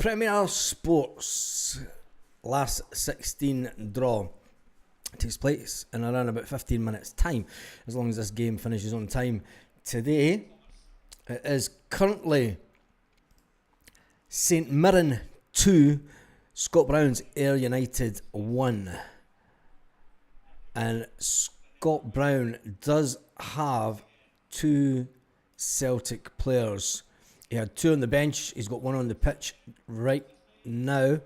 Premier Sports last 16 draw takes place in around about 15 minutes time, as long as this game finishes on time. Today it is currently St Mirren 2, Scott Brown's Ayr United 1, and Scott Brown does have two Celtic players. He had two on the bench, he's got one on the pitch right now.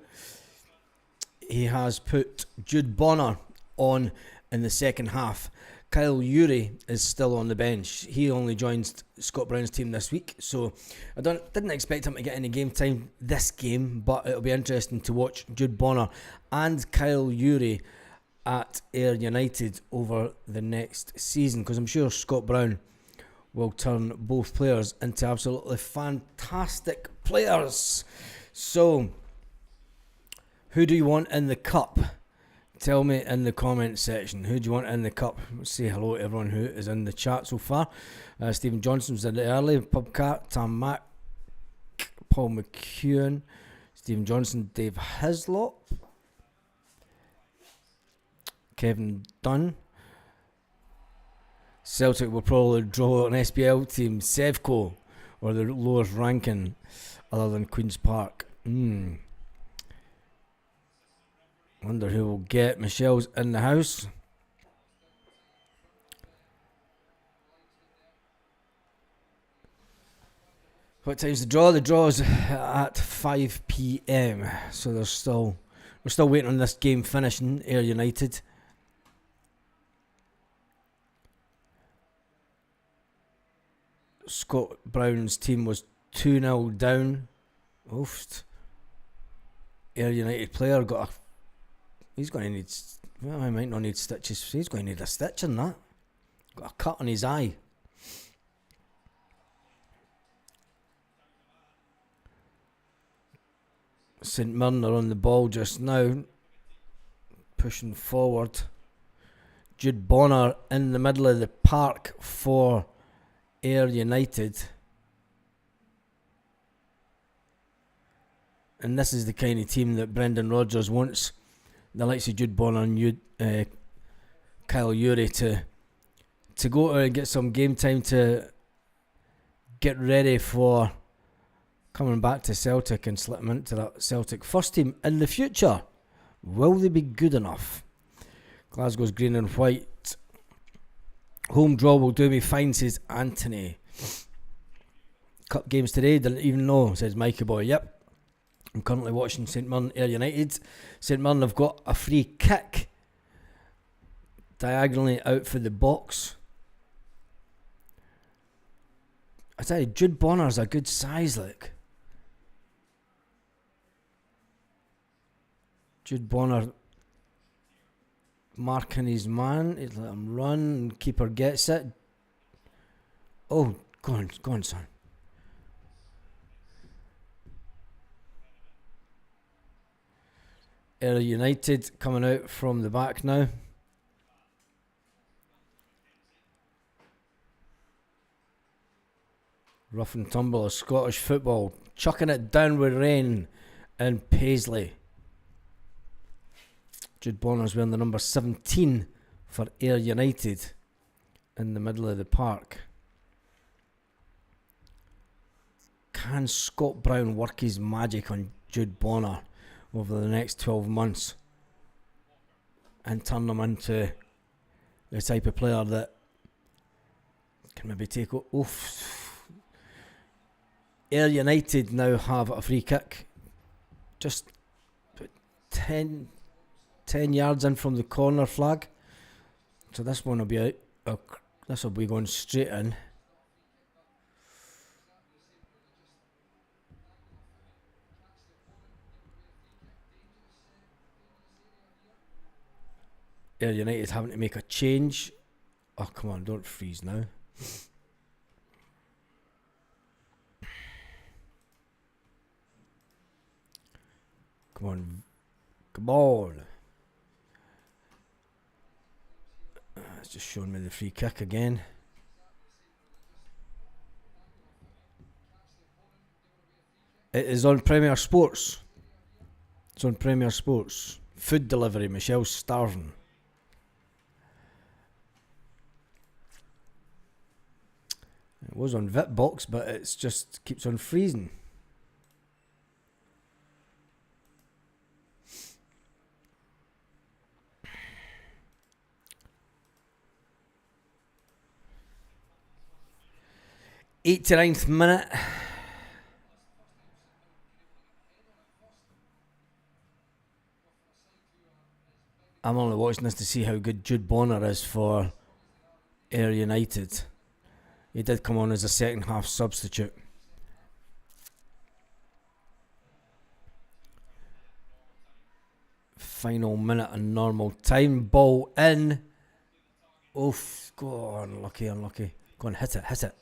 He has put Jude Bonner on in the second half. Kyle Urey is still on the bench. He only joined Scott Brown's team this week, so I didn't expect him to get any game time this game, but it'll be interesting to watch Jude Bonner and Kyle Urey at Ayr United over the next season, because I'm sure Scott Brown will turn both players into absolutely fantastic players. So, who do you want in the cup? Tell me in the comment section. Who do you want in the cup? Say hello to everyone who is in the chat so far. Stephen Johnson's in it early. Pubcat, Tam Mack, Paul McEwen, Stephen Johnson, Dave Hislop, Kevin Dunn. Celtic will probably draw an SPL team, Sevco, or the lowest ranking other than Queen's Park. Wonder who will get. Michelle's in the house. What time's the draw? The draw is at 5 p.m. So we're still waiting on this game finishing. Ayr United. Scott Brown's team was 2-0 down. Oofed. Ayr United player got a... He's going to need... Well, he might not need stitches. He's going to need a stitch in that. Got a cut on his eye. St Mirren are on the ball just now. Pushing forward. Jude Bonner in the middle of the park for Ayr United. And this is the kind of team that Brendan Rodgers wants. The likes of Jude Bonner and Kyle Urey to go to and get some game time to get ready for coming back to Celtic and slipping into that Celtic first team in the future. Will they be good enough? Glasgow's green and white. Home draw will do me fine, says Anthony. Cup games today, didn't even know, says Mikey Boy. Yep. I'm currently watching St Mirren Ayr United. St Mirren have got a free kick diagonally out for the box. I tell you, Jude Bonner's a good size, look. Jude Bonner marking his man. He'd let him run and keeper gets it. Oh, go on, son. Ayr United coming out from the back now. Rough and tumble of Scottish football. Chucking it down with rain in Paisley. Jude Bonner's wearing the number 17 for Ayr United in the middle of the park. Can Scott Brown work his magic on Jude Bonner over the next 12 months and turn them into the type of player that can maybe take off? Ayr United now have a free kick just 10 yards in from the corner flag, so this one will be out. This will be going straight in. Ayr United having to make a change. Oh, come on, don't freeze now. Come on. It's just showing me the free kick again. It is on Premier Sports. It's on Premier Sports. Food delivery, Michelle's starving. It was on Vitbox, but it's just keeps on freezing. '89th minute. I'm only watching this to see how good Jude Bonner is for Ayr United. He did come on as a second half substitute. Final minute and normal time. Ball in. Oof. Go on. Unlucky, unlucky. Go on, hit it, hit it.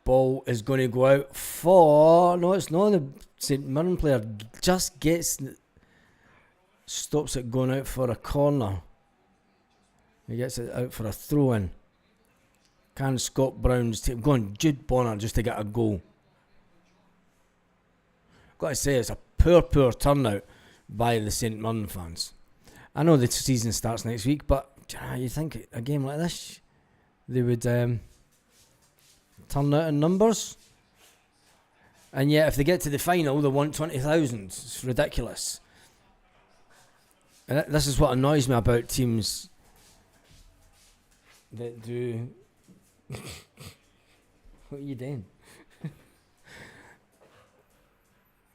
Ball is going to go out for... No, it's not. The St Mirren player just gets... Stops it going out for a corner. He gets it out for a throw-in. Can Scott Brown's team... Go on, Jude Bonner just to get a goal. Got to say, it's a poor turnout by the St Mirren fans. I know the season starts next week, but you think a game like this, they would turn out in numbers? And yet, if they get to the final, they want 20,000. It's ridiculous. And this is what annoys me about teams that do... What are you doing?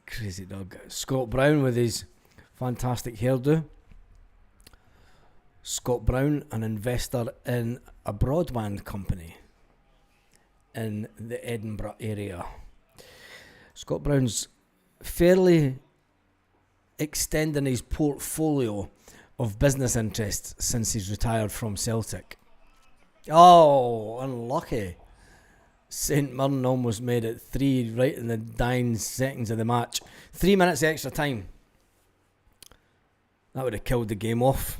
Crazy dog. Scott Brown with his fantastic hairdo. Scott Brown, an investor in a broadband company in the Edinburgh area. Scott Brown's fairly extending his portfolio of business interests since he's retired from Celtic. Oh, unlucky. St Mirren almost made it 3 right in the dying seconds of the match. 3 minutes extra time. That would have killed the game off.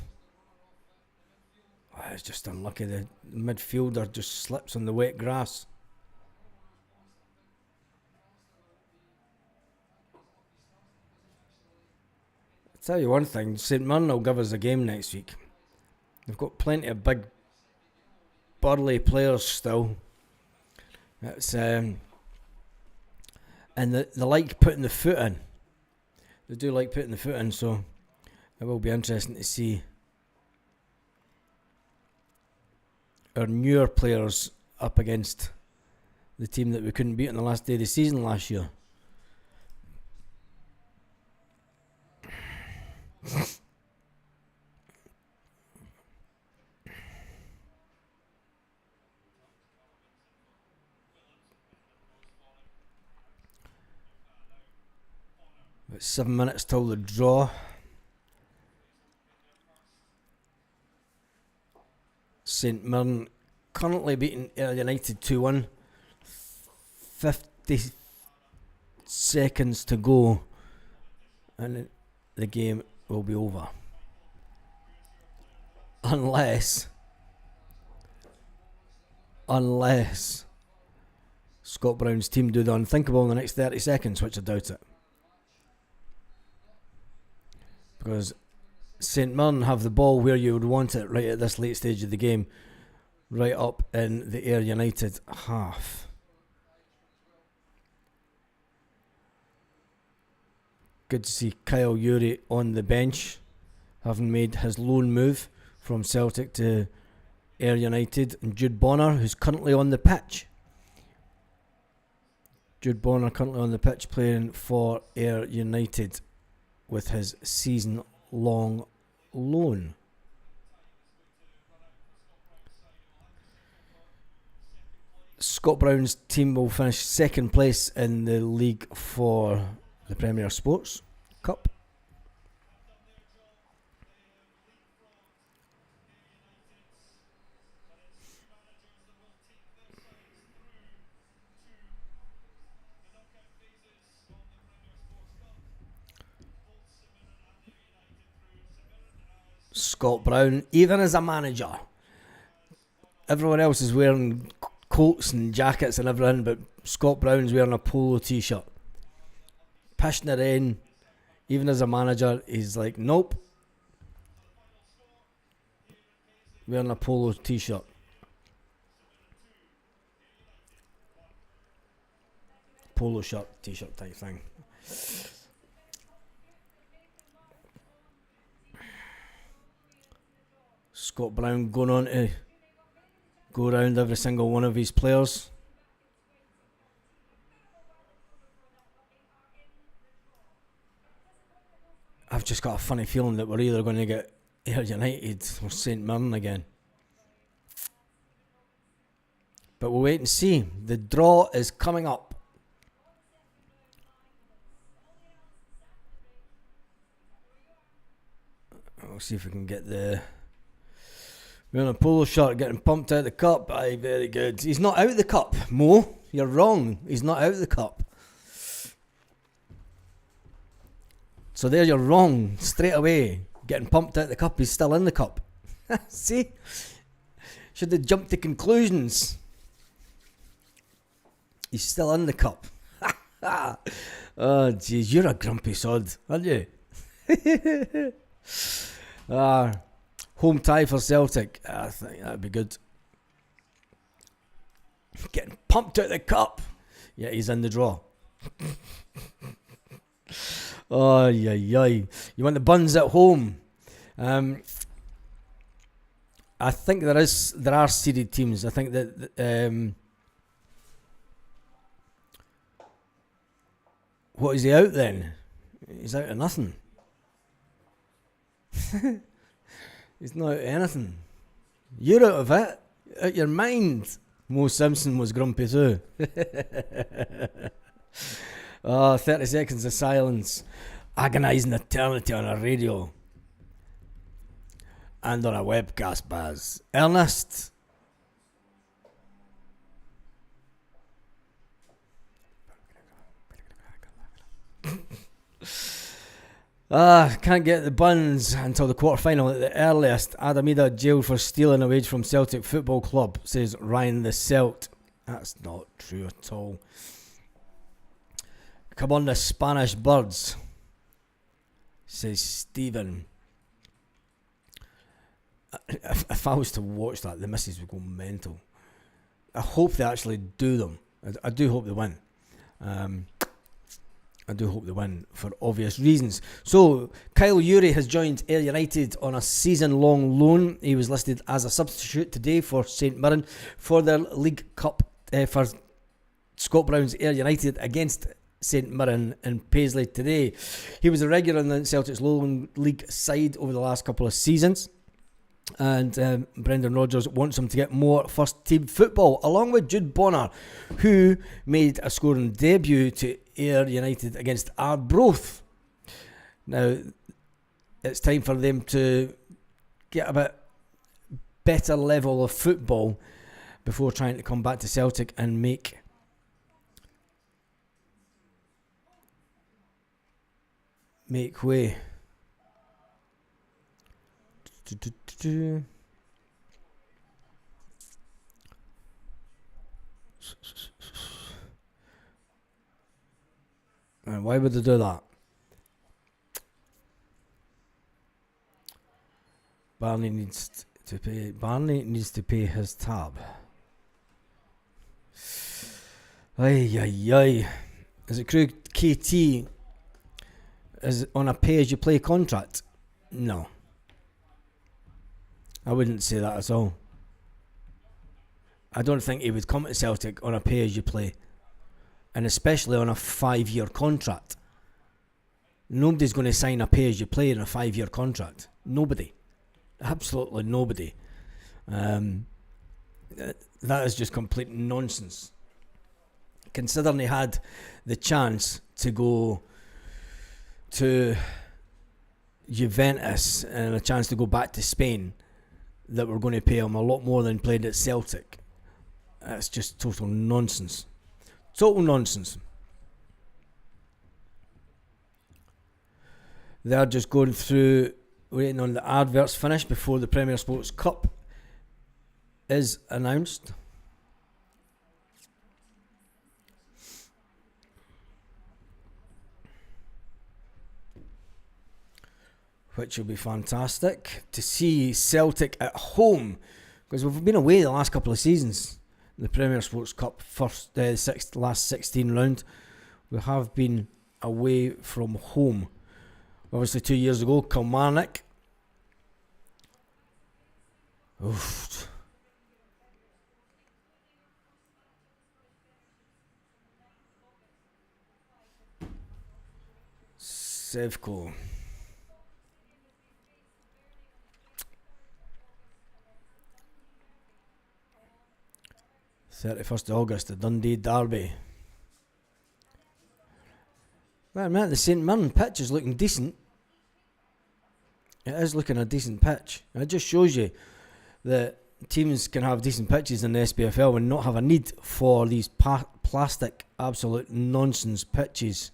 Oh, it's just unlucky. The midfielder just slips on the wet grass. I'll tell you one thing, St Mirren will give us a game next week. They've got plenty of big burly players still. It's and they like putting the foot in. They do like putting the foot in, so it will be interesting to see our newer players up against the team that we couldn't beat on the last day of the season last year. About 7 minutes till the draw. St Mirren currently beating Ayr United 2-1. 50 seconds to go and the game will be over. Unless Scott Brown's team do the unthinkable in the next 30 seconds, which I doubt it. Because St Mirren have the ball where you would want it right at this late stage of the game, right up in the Ayr United half. Good to see Kyle Urey on the bench, having made his loan move from Celtic to Ayr United, and Jude Bonner, who's currently on the pitch. Jude Bonner currently on the pitch playing for Ayr United with his season-long loan. Scott Brown's team will finish second place in the league for the Premier Sports Cup. Scott Brown, even as a manager, everyone else is wearing coats and jackets and everything, but Scott Brown's wearing a polo t-shirt. Pushing it in. Even as a manager, he's like, nope. Wearing a polo t-shirt. Polo shirt, t-shirt type thing. Scott Brown going on to go around every single one of his players. I've just got a funny feeling that we're either going to get Ayr United or St Mirren again. But we'll wait and see. The draw is coming up. We'll see if we can get the... Wearing a polo shirt, getting pumped out of the cup. Aye, very good. He's not out of the cup, Mo. You're wrong. He's not out of the cup. So there you're wrong. Straight away. Getting pumped out of the cup. He's still in the cup. See? Should have jumped to conclusions. He's still in the cup. Oh, jeez. You're a grumpy sod, aren't you? Home tie for Celtic. I think that'd be good. Getting pumped out the cup. Yeah, he's in the draw. Oh, yeah. You want the buns at home? I think there are seeded teams. I think that what is he out then? He's out of nothing. He's not out of anything. You're out of it. Out your mind. Mo Simpson was grumpy too. 30 seconds of silence. Agonising eternity on a radio. And on a webcast, Baz. Ernest. Can't get the buns until the quarter-final at the earliest. Adamida jailed for stealing a wage from Celtic Football Club, says Ryan the Celt. That's not true at all. Come on, the Spanish birds, says Stephen. If I was to watch that, the missus would go mental. I hope they actually do them. I do hope they win. I do hope they win for obvious reasons. So, Kyle Urey has joined Ayr United on a season-long loan. He was listed as a substitute today for St Mirren for their League Cup for Scott Brown's Ayr United against St Mirren in Paisley today. He was a regular in the Celtic's loan league side over the last couple of seasons. And Brendan Rodgers wants him to get more first team football, along with Jude Bonner, who made a scoring debut to Ayr United against Arbroath. Now it's time for them to get a bit better level of football before trying to come back to Celtic and make way. And why would they do that? Barney needs to pay his tab. Ay. Is it Crew KT is on a pay-as-you-play contract? No. I wouldn't say that at all. I don't think he would come to Celtic on a pay-as-you-play, and especially on a 5-year contract. Nobody's going to sign a pay-as-you-play in a 5-year contract. Nobody. Absolutely nobody. That is just complete nonsense. Considering he had the chance to go to Juventus and a chance to go back to Spain, that we're going to pay him a lot more than played at Celtic. That's just total nonsense. Total nonsense. They're just going through, waiting on the adverts finish before the Premier Sports Cup is announced. which will be fantastic to see Celtic at home, because we've been away the last couple of seasons. The Premier Sports Cup last 16 round, we have been away from home. Obviously 2 years ago, Kilmarnock. Oof. Sevco. 31st of August, the Dundee Derby. Well, man, the St Mirren pitch is looking decent. It is looking a decent pitch. It just shows you that teams can have decent pitches in the SPFL and not have a need for these plastic, absolute nonsense pitches.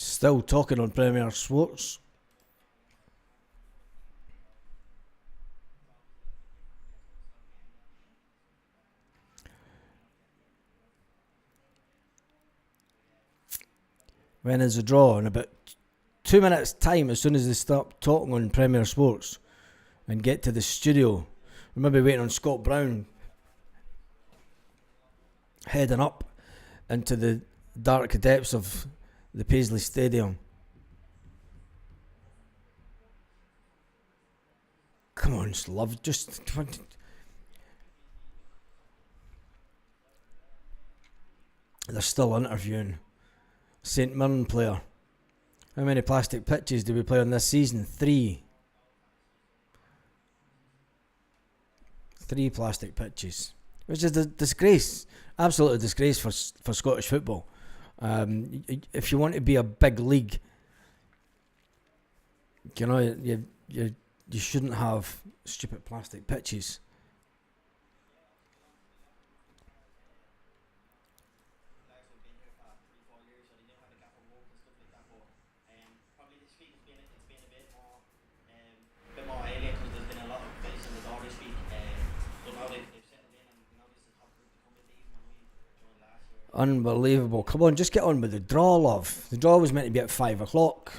Still talking on Premier Sports. When is the draw? In about 2 minutes time, as soon as they stop talking on Premier Sports and get to the studio. We might be waiting on Scott Brown heading up into the dark depths of the Paisley Stadium. Come on, love, just... They're still interviewing St Mirren player. How many plastic pitches do we play on this season? 3. 3 plastic pitches, which is a disgrace, absolute disgrace for Scottish football. If you want to be a big league, you know, you shouldn't have stupid plastic pitches. Unbelievable. Come on, just get on with the draw, love. The draw was meant to be at 5 o'clock.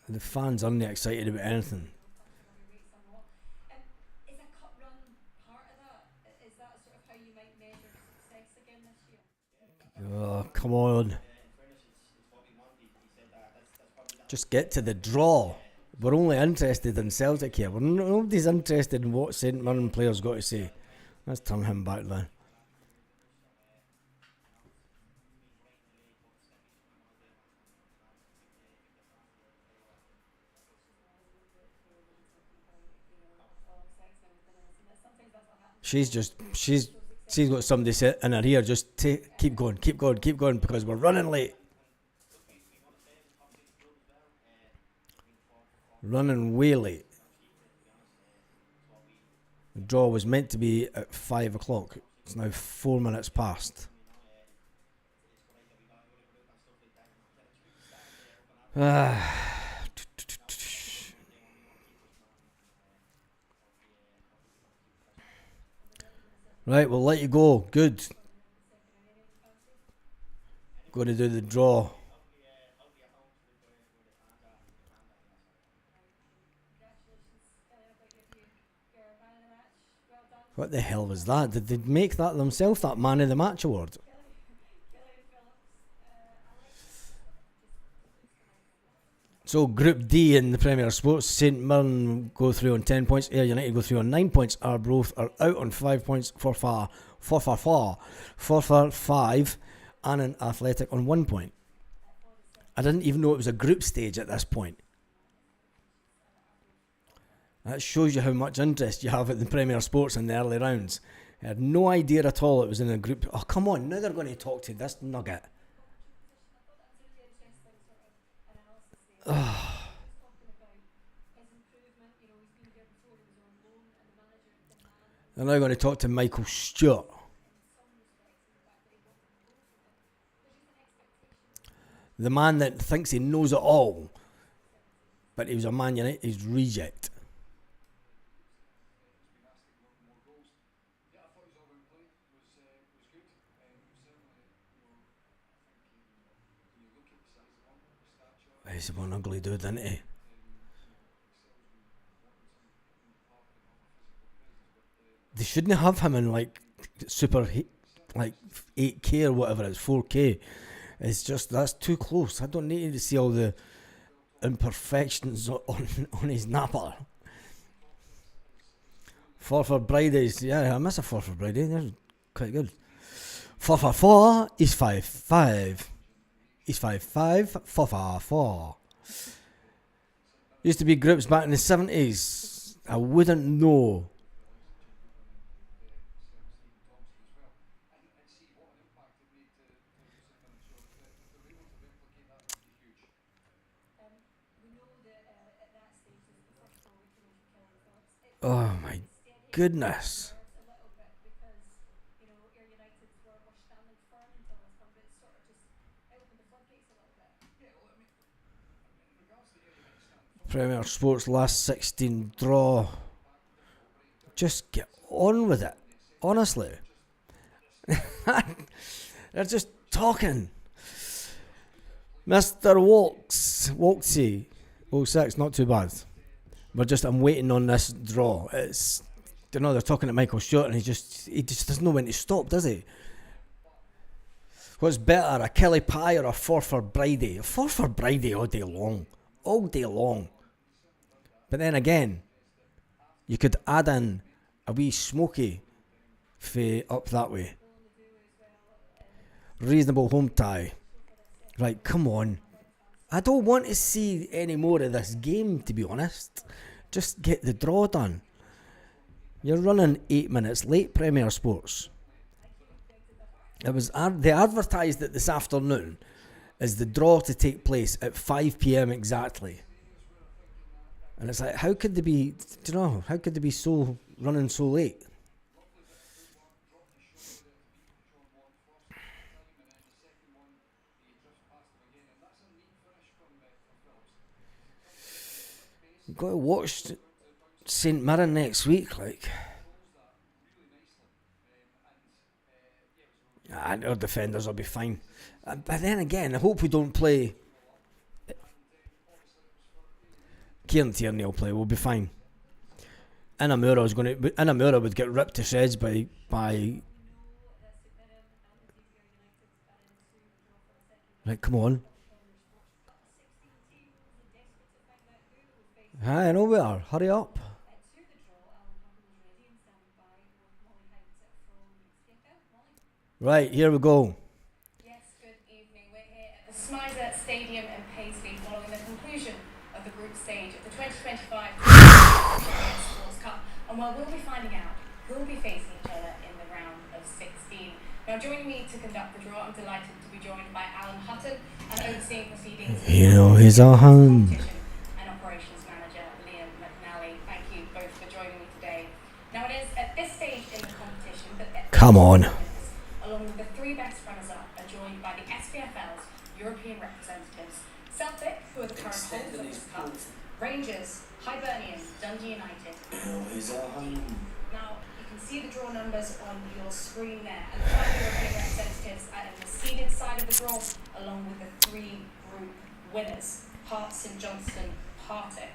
The fans aren't excited about anything. Is a cup run part of that? Is that sort of how you might measure success again this year? Oh, come on. Just get to the draw. We're only interested in Celtic here. Nobody's interested in what St Mirren players got to say. Let's turn him back then. She's got somebody sit in her ear. Just keep going, because we're running late. Running way late. The draw was meant to be at 5 o'clock. It's now 4 minutes past. Right, we'll let you go. Good. Going to do the draw. What the hell was that? Did they make that themselves, that Man of the Match award? So Group D in the Premier Sports, St Mirren go through on 10 points, Ayr United go through on 9 points, Arbroath are out on 5 points, Forfar 5, Annan Athletic on 1 point. I didn't even know it was a group stage at this point. That shows you how much interest you have in the Premier Sports in the early rounds. I had no idea at all it was in a group. Oh, come on, now they're going to talk to this nugget. They're now going to talk to Michael Stewart. The man that thinks he knows it all, but he was a Man United reject. He's one ugly dude, isn't he? They shouldn't have him in like super, like 8K or whatever it's 4K. It's just, that's too close. I don't need to see all the imperfections on his napper. Forfar Bridie's, yeah, I miss a Forfar Bridie. They're quite good. Forfar 4 is 5-5. He's 5-5. Forfar 4. Used to be groups back in the 70s. I wouldn't know. Oh my goodness. Premier Sports last 16 draw. Just get on with it. Honestly. They're just talking. Mr. Walksy. 06, not too bad. I'm waiting on this draw. It's, they're talking to Michael Stewart and he just doesn't know when to stop, does he? What's better, a Kelly Pie or a Forfar Bridie? A Forfar Bridie all day long. All day long. But then again, you could add in a wee smoky up that way. Reasonable home tie. Right, come on. I don't want to see any more of this game, to be honest. Just get the draw done. You're running 8 minutes late, Premier Sports. They advertised it this afternoon as the draw to take place at 5 p.m. exactly. And it's like, how could they be, how could they be so running so late? You've got to watch St Mirren next week, like. Our defenders will be fine. But then again, I hope we don't play. Kieran Tierney will play, we'll be fine. Inamura would get ripped to shreds by Right, come on. I know we are. Hurry up. Right, here we go. Yes, good evening. We're here at the Smiser Stadium in Paisley following the conclusion of the group stage of the 2025 Sports Cup. And we'll be finding out who will be facing each other in the round of 16. Now, joining me to conduct the draw, I'm delighted to be joined by Alan Hutton and overseeing proceedings. He's our home. And operations manager Liam McNally. Thank you both for joining me today. Now, it is at this stage in the competition that come on. Along with the three best runners-up are joined by the SPFL's European representatives, Celtic, who are the current holders of this cup, Rangers, Hibernian, Dundee United. Now, you can see the draw numbers on your screen there, and the five European representatives are in the seeded side of the draw, along with the three group winners, Hart, St Johnstone, Partick.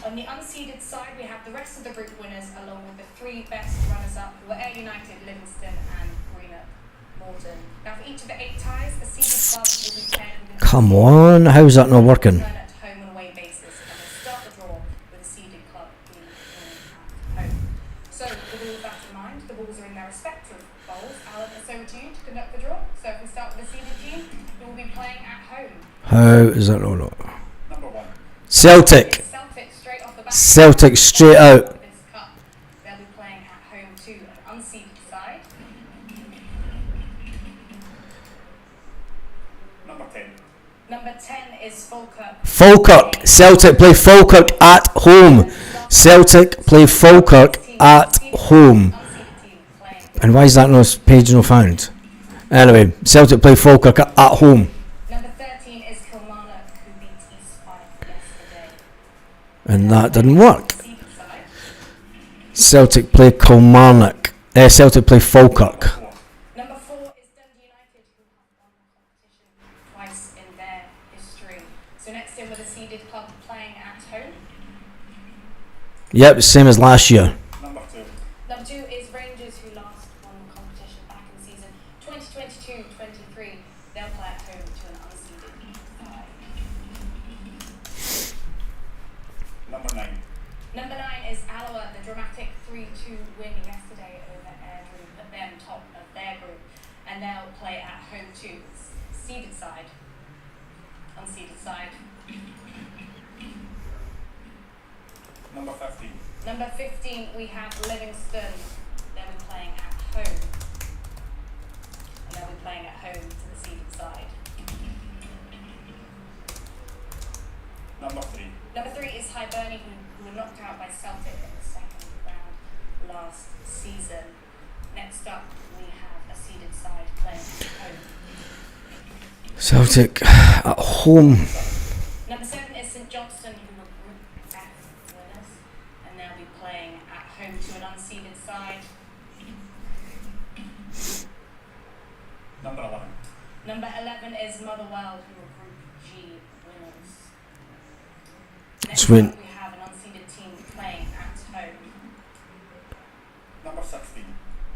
On the unseeded side, we have the rest of the group winners, along with the three best runners-up, who are Ayr United, Livingston, and Greenock Morton. Now, for each of the 8 ties, a seeded club will be paired with. Come on, how's that not working? At home and away win their respective bowls. Alan, it's over to you to conduct the draw. So if we start with the seeded team, you will be playing at home. How is that? No. Number 1. Celtic. Celtic straight off the bat. Celtic straight out. This cup, they'll be playing at home to an unseeded side. Number 10. Number 10 is Falkirk. Falkirk. Celtic play Falkirk at home. Celtic play Falkirk at home. Unseeded team playing. And why is that page no found? Anyway, Celtic play Falkirk at home. Number 13 is Kilmarnock, who beat East Fife yesterday. And that didn't work. Seeded side. Celtic play Kilmarnock. Celtic play Falkirk. 4. Number 4 is Dundee United, who have won the competition twice in their history. So next in with a seeded club playing at home. Yep, same as last year. Number 2. Number 2 is Rangers, who last won the competition back in the season 2022-23. They'll play at home to an unseeded side. Number 9. Number 9 is Alloa, the dramatic 3-2 win yesterday over Airdrie put them top of their group, and they'll play at home to seeded side, unseeded side. Number 15. Number 15 we have Livingston. They'll be playing at home, and they'll be playing at home to the seeded side. Number 3. Number 3 is Hibernian, who were knocked out by Celtic in the second round last season. Next up, we have a seeded side playing at home. Celtic at home. Number 7 is St Johnstone, who were Group F winners, and they'll be playing at home to an unseeded side. Number 11. Number 11 is Motherwell, who were Group G winners. Next Sweet. up, we have an unseeded team playing at home. Number 16.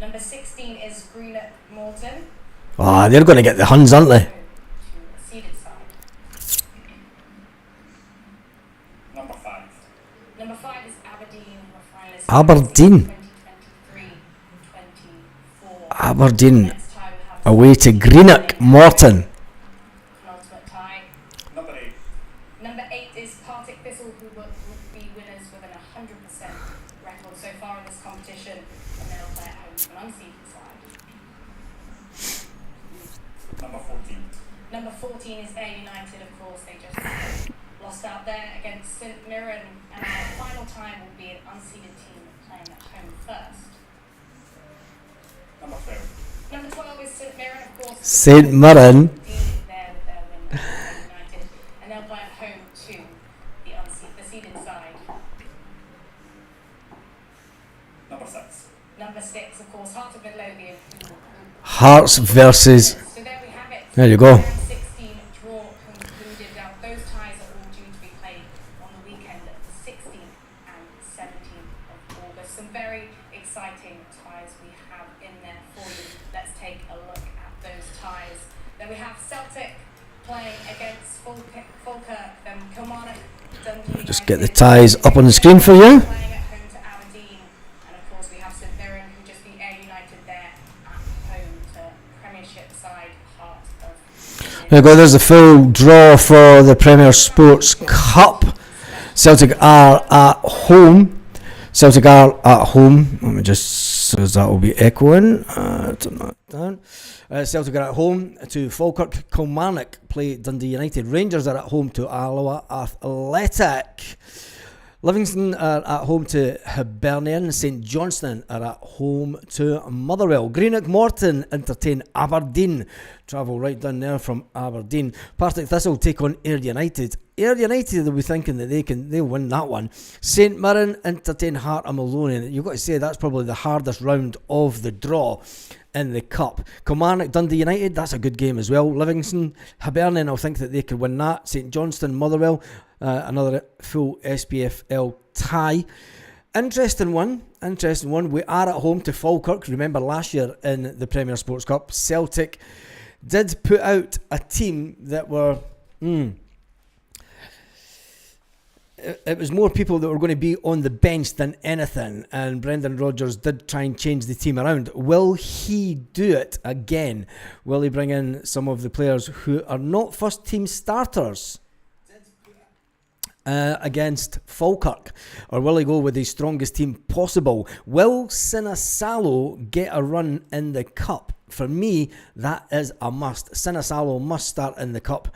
Number 16 is Greenock Morton. They're going to get the Huns, aren't they? To a seeded side. Number 5. Number 5 is Aberdeen, who are finalists. Aberdeen. 2023-24. Aberdeen Next time we have away to Greenock Morton. penultimate tie. Number 8. Number 8 is Partick Thistle, who would be winners with an 100% record so far in this competition, and they'll play at home to an unseeded side. Number 14. Number 14 is Ayr United, of course. They just lost out there against St Mirren, and our final time will be an unseeded team playing at home first. Number 12. Number 12 is St Mirren, of course. St Mirren. There with their win over Ayr United, and they'll play at home to the seeded side. Number 6. Number 6, of course, Heart of Midlothian. Hearts versus. So there we have it. There you go. Round 16 draw concluded. Now those ties are all due to be played on the weekend of the 16th and 17th of August. Some very exciting ties we have in there for you. Let's take a look at those ties. Then we have Celtic playing against Falkirk, then Kilmarnock, Dundee Just get the United, ties up on the screen for you. playing at home to Aberdeen, and of course we have St Mirren, who just beat Ayr United there at home to Premiership side Heart of. There you go, there's the full draw for the Premier Sports Cup. Celtic are at home. Celtic are at home. Let me just, so that will be echoing. Turn that down. Celtic are at home to Falkirk. Kilmarnock play Dundee United. Rangers are at home to Alloa Athletic. Livingston are at home to Hibernian. St Johnstone are at home to Motherwell. Greenock Morton entertain Aberdeen. Travel right down there from Aberdeen. Partick Thistle take on Ayr United. Ayr United will be thinking that they'll win that one. St Mirren entertain Heart of Maloney. You've got to say that's probably the hardest round of the draw in the cup. Kilmarnock Dundee United, that's a good game as well. Livingston Hibernian, I'll think that they could win that. St Johnstone Motherwell, another full SPFL tie. Interesting one. We are at home to Falkirk. Remember last year in the Premier Sports Cup, Celtic did put out a team that were it was more people that were going to be on the bench than anything, and Brendan Rodgers did try and change the team around. Will he do it again? Will he bring in some of the players who are not first team starters against Falkirk, or will he go with the strongest team possible? Will Sinisalo get a run in the Cup? For me, that is a must. Sinisalo must start in the Cup.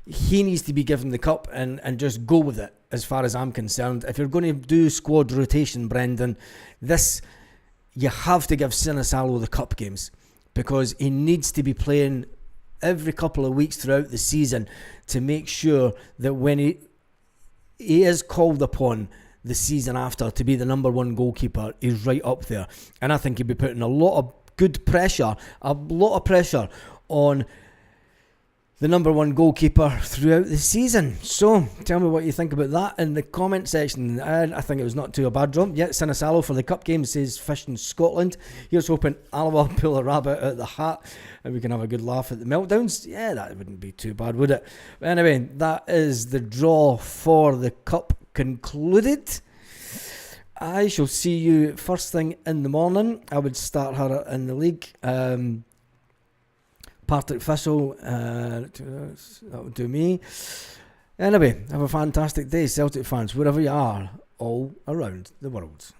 He needs to be given the Cup and just go with it, as far as I'm concerned. If you're going to do squad rotation, Brendan, you have to give Sinisalo the Cup games, because he needs to be playing every couple of weeks throughout the season to make sure that when he is called upon the season after to be the number one goalkeeper, he's right up there. And I think he'll be putting a lot of pressure on the number one goalkeeper throughout the season. So tell me what you think about that in the comment section. And I think it was not too a bad job. Yeah, Sinisalo for the Cup game, says Fish in Scotland. Here's hoping Alloa pull a rabbit out of the hat and we can have a good laugh at the meltdowns. Yeah, that wouldn't be too bad, would it? But anyway, that is the draw for the Cup concluded. I shall see you first thing in the morning. I would start her in the league. Partick Thistle, that would do me. Anyway, have a fantastic day, Celtic fans, wherever you are, all around the world.